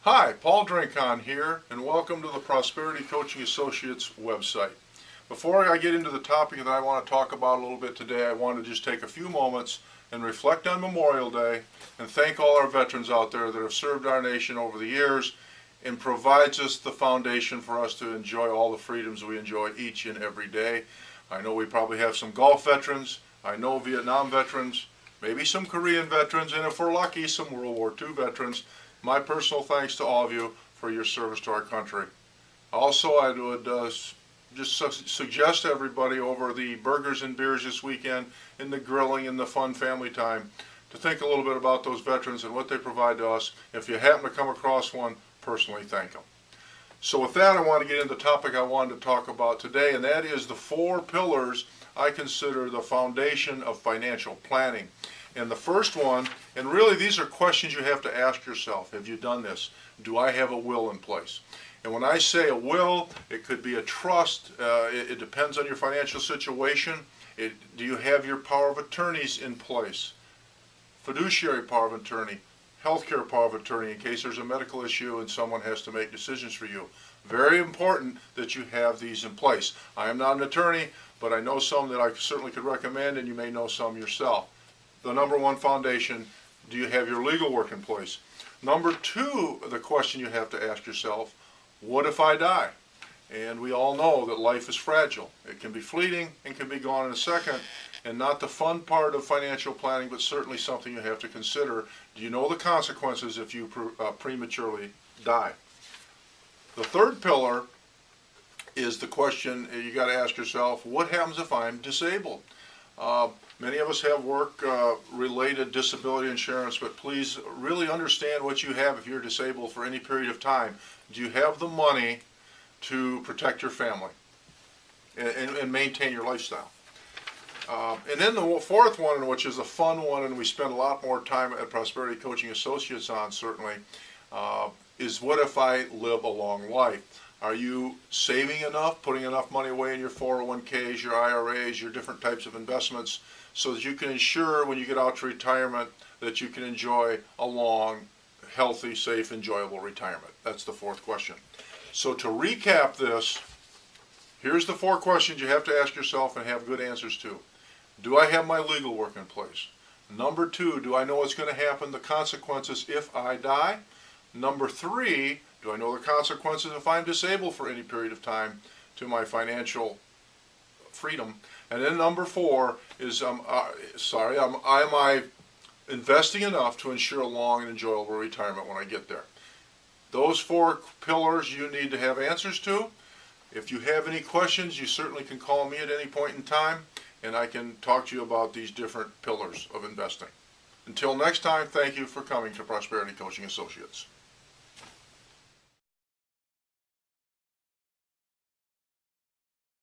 Hi, Paul Drinkon here, and welcome to the Prosperity Coaching Associates website. Before I get into the topic that I want to talk about a little bit today, I want to just take a few moments and reflect on Memorial Day and thank all our veterans out there that have served our nation over the years and provides us the foundation for us to enjoy all the freedoms we enjoy each and every day. I know we probably have some Gulf veterans, I know Vietnam veterans, maybe some Korean veterans, and if we're lucky, some World War II veterans. My personal thanks to all of you for your service to our country. Also, I would just suggest to everybody over the burgers and beers this weekend and the grilling and the fun family time to think a little bit about those veterans and what they provide to us. If you happen to come across one, personally thank them. So with that, I want to get into the topic I wanted to talk about today, and that is the 4 pillars I consider the foundation of financial planning. And the first one, and really these are questions you have to ask yourself. Have you done this? Do I have a will in place? And when I say a will, it could be a trust. It depends on your financial situation. Do you have your power of attorneys in place? Fiduciary power of attorney, healthcare power of attorney in case there's a medical issue and someone has to make decisions for you. Very important that you have these in place. I am not an attorney, but I know some that I certainly could recommend, and you may know some yourself. The number one foundation, do you have your legal work in place? Number 2, the question you have to ask yourself, what if I die? And we all know that life is fragile. It can be fleeting and can be gone in a second, and not the fun part of financial planning, but certainly something you have to consider. Do you know the consequences if you prematurely die? The third pillar is the question you got to ask yourself, what happens if I'm disabled? Many of us have work-related disability insurance, but please really understand what you have if you're disabled for any period of time. Do you have the money to protect your family and maintain your lifestyle? And then the fourth one, which is a fun one, and we spend a lot more time at Prosperity Coaching Associates on certainly, is what if I live a long life? Are you saving enough, putting enough money away in your 401ks, your IRAs, your different types of investments, so that you can ensure when you get out to retirement that you can enjoy a long, healthy, safe, enjoyable retirement? That's the fourth question. So to recap this, here's the 4 questions you have to ask yourself and have good answers to. Do I have my legal work in place? Number 2, do I know what's going to happen, the consequences if I die? Number 3, do I know the consequences if I'm disabled for any period of time to my financial freedom? And then number 4 is, am I investing enough to ensure a long and enjoyable retirement when I get there? Those 4 pillars you need to have answers to. If you have any questions, you certainly can call me at any point in time, and I can talk to you about these different pillars of investing. Until next time, thank you for coming to Prosperity Coaching Associates.